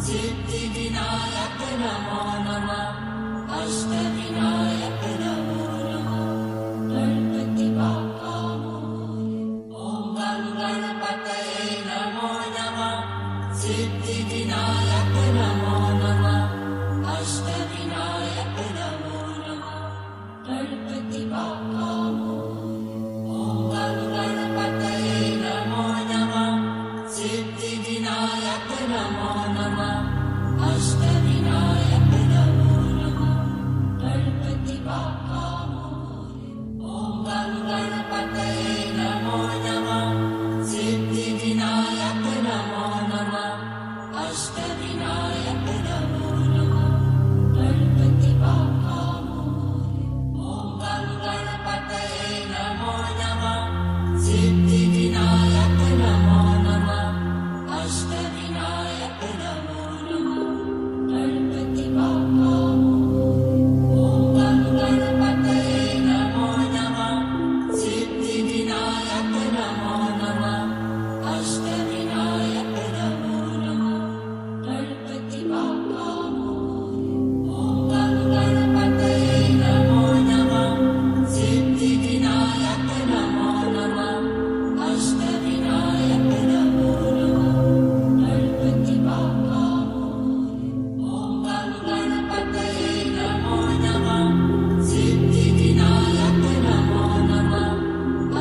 सिद्धिविनायक नमो नमः। अष्टविनायक नमो नमः। गणपति बाप्पा मोरया। ओम गं गणपतये नमो नमः। सिद्धिविनायक नमो नमः। अष्टविनायक नमो नमः। गणपति बाप्पा मोरया। ओम गं गणपतये नमो नमः। सिद्धिविनायक नमो नमः। अष्टविनायक नमो नमः। गणपति बाप्पा मोरया। ओम गं गणपतये नमो नमः। सिद्धिविनायक नमो नमः। अष्टविनायक नमो नमः। गणपति बाप्पा मोरया। ओम गं गणपतये नमो नमः। सिद्धिविनायक नमो नमः। अष्टविनायक नमो नमः। गणपति बाप्पा मोरया। ओम गं गणपतये नमो नमः। सिद्धिविनायक नमो नमः। अष्टविनायक नमो नमः। गणपति बाप्पा मोरया। ओम गं गणपतये नमो नमः। सिद्धिविनायक नमो नमः। अष्टविनायक नमो नमः। गणपति बाप्पा मोरया। ओम गं गणपतये नमो नमः। सिद्धिविनायक नमो नमः।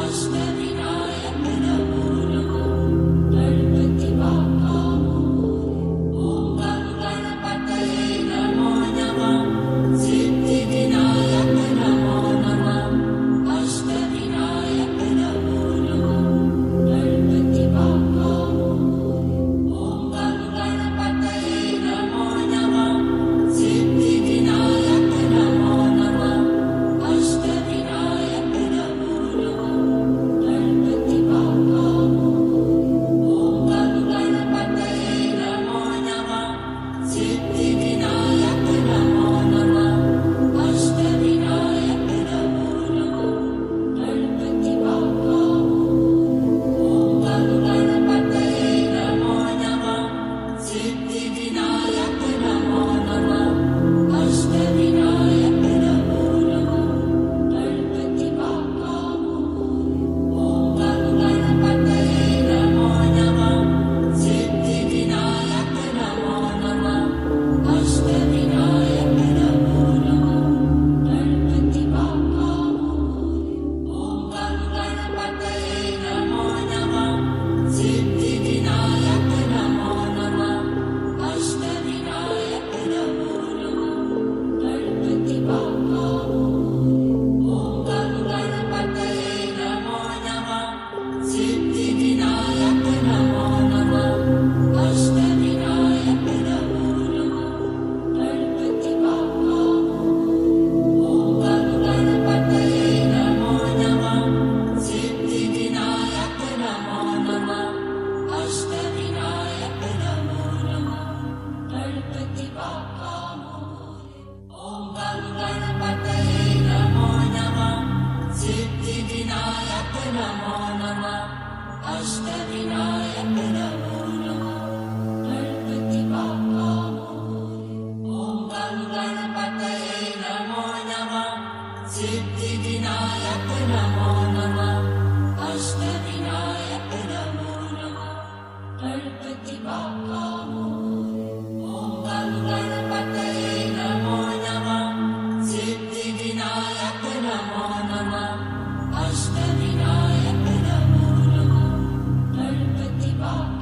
अष्टविनायक नमो नमः। गणपति बाप्पा मोरया। ओम गं गणपतये नमो नमः। सिद्धिविनायक नमो नमः। अष्टविनायक नमो नमः। गणपति बाप्पा मोरया। ओम गं गणपतये नमो नमः। सिद्धिविनायक नमो नमः। अष्टविनायक नमो नमः। गणपति बाप्पा मोरया। ओम गं गणपतये नमो नमः। सिद्धिविनायक नमो नमः। अष्टविनायक नमो नमः। गणपति बाप्पा मोरया। ओम गं गणपतये नमो नमः। सिद्धिविनायक नमो नमः। अष्टविनायक नमो नमः। गणपति बाप्पा मोरया। ओम गं गणपतये नमो नमः। सिद्धिविनायक नमो नमः। अष्टविनायक नमो नमः। गणपति बाप्पा मोरया। ओम गं गणपतये नमो नमः। सिद्धिविनायक नमो नमः। अष्टविनायक नमो नमः। गणपति बाप्पा मोरया। ओम गं गणपतये नमो नमः। सिद्धिविनायक नमो नमः। अष्टविनायक नमो नमः। गणपति बाप्पा मोरया। ओम गं गणपतये नमो नमः। सिद्धिविनायक नमो नमः। अष्टविनायक नमो नमः। गणपति बाप्पा मोरया। ओम गं गणपतये नमो नमः। सिद्धिविनायक नमो नमः। अष्टविनायक नमो नमः। गणपति बाप्पा मोरया। ओम गं गणपतये नमो नमः। सिद्धिविनायक नमो नमः। अष्टविनायक नमो नमः। गणपति बाप्पा मोरया। ओम गं गणपतये नमो नमः। सिद्धिविनायक नमो नमः। अष्टविनायक नमो नमः। गणपति बाप्पा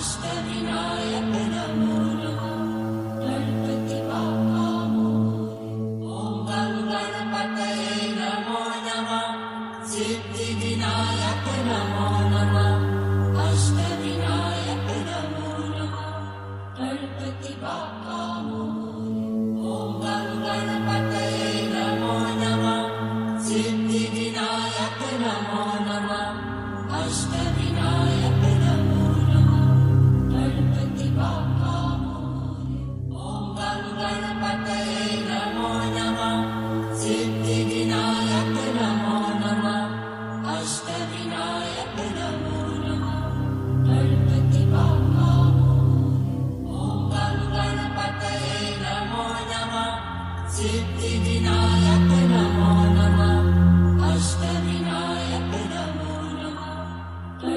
अष्टविनायक नमो नमः गणपति बाप्पा मोरया। ॐ गं गणपतये नमो नमः सिद्धिविनायक नमो नमः अष्टविनायक नमो नमः गणपति बाप्पा मोरया। ॐ गं गणपतये नमो नमः सिद्धिविनायक नमो नमः अष्टविनायक नमो नमः गणपति बाप्पा मोरया। ॐ गं गणपतये नमो नमः सिद्धिविनायक नमो नमः अष्टविनायक नमो नमः गणपति बाप्पा मोरया। ॐ गं गणपतये नमो नमः सिद्धिविनायक नमो नमः अष्टविनायक नमो नमः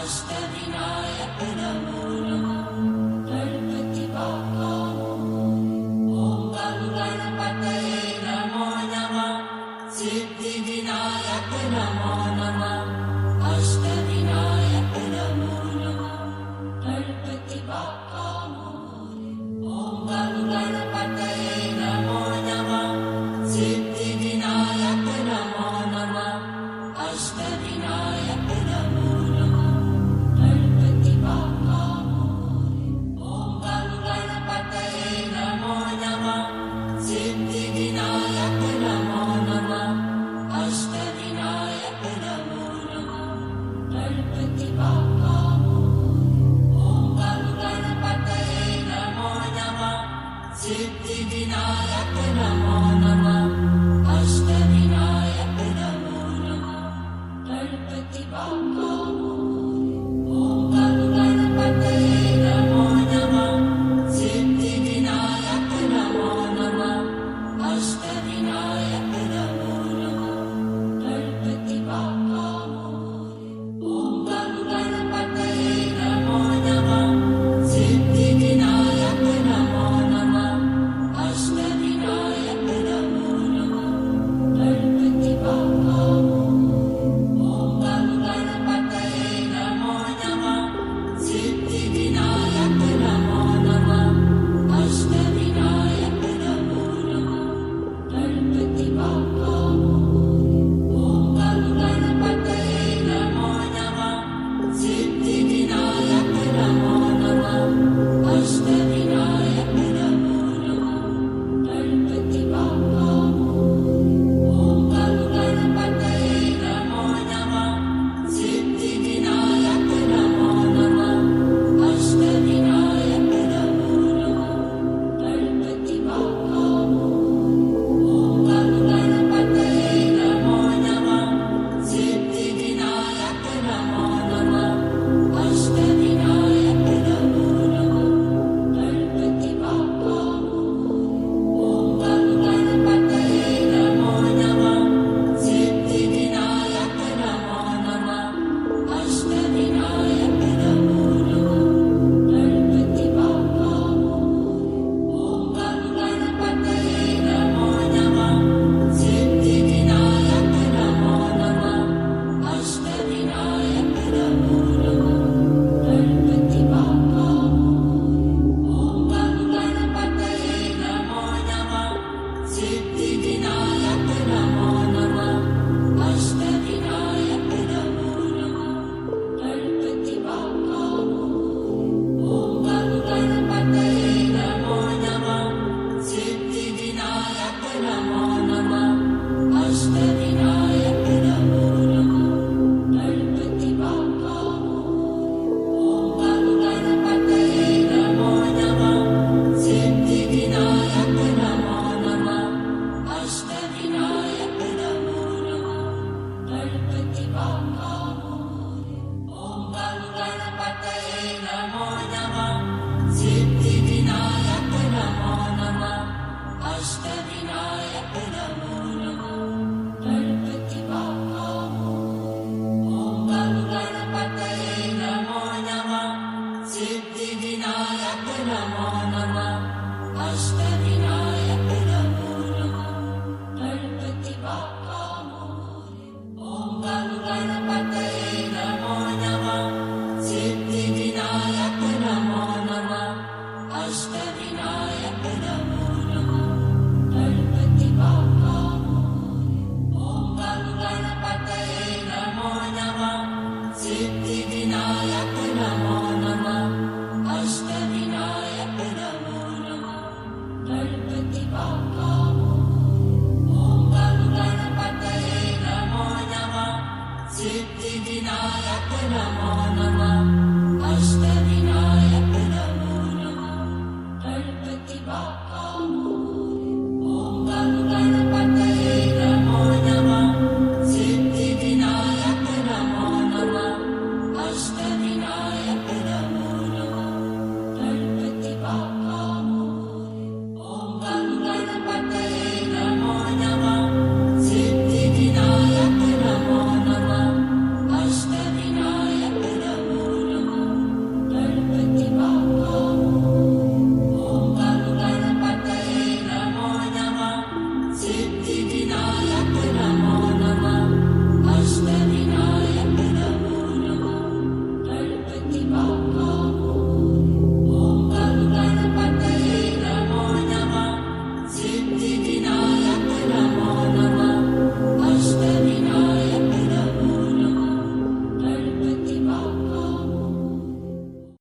अष्टविनायक नमो नमः गणपति बाप्पा ॐ गं गणपतये नमो नमः सिद्धिविनायक नमो नमः अष्टविनायक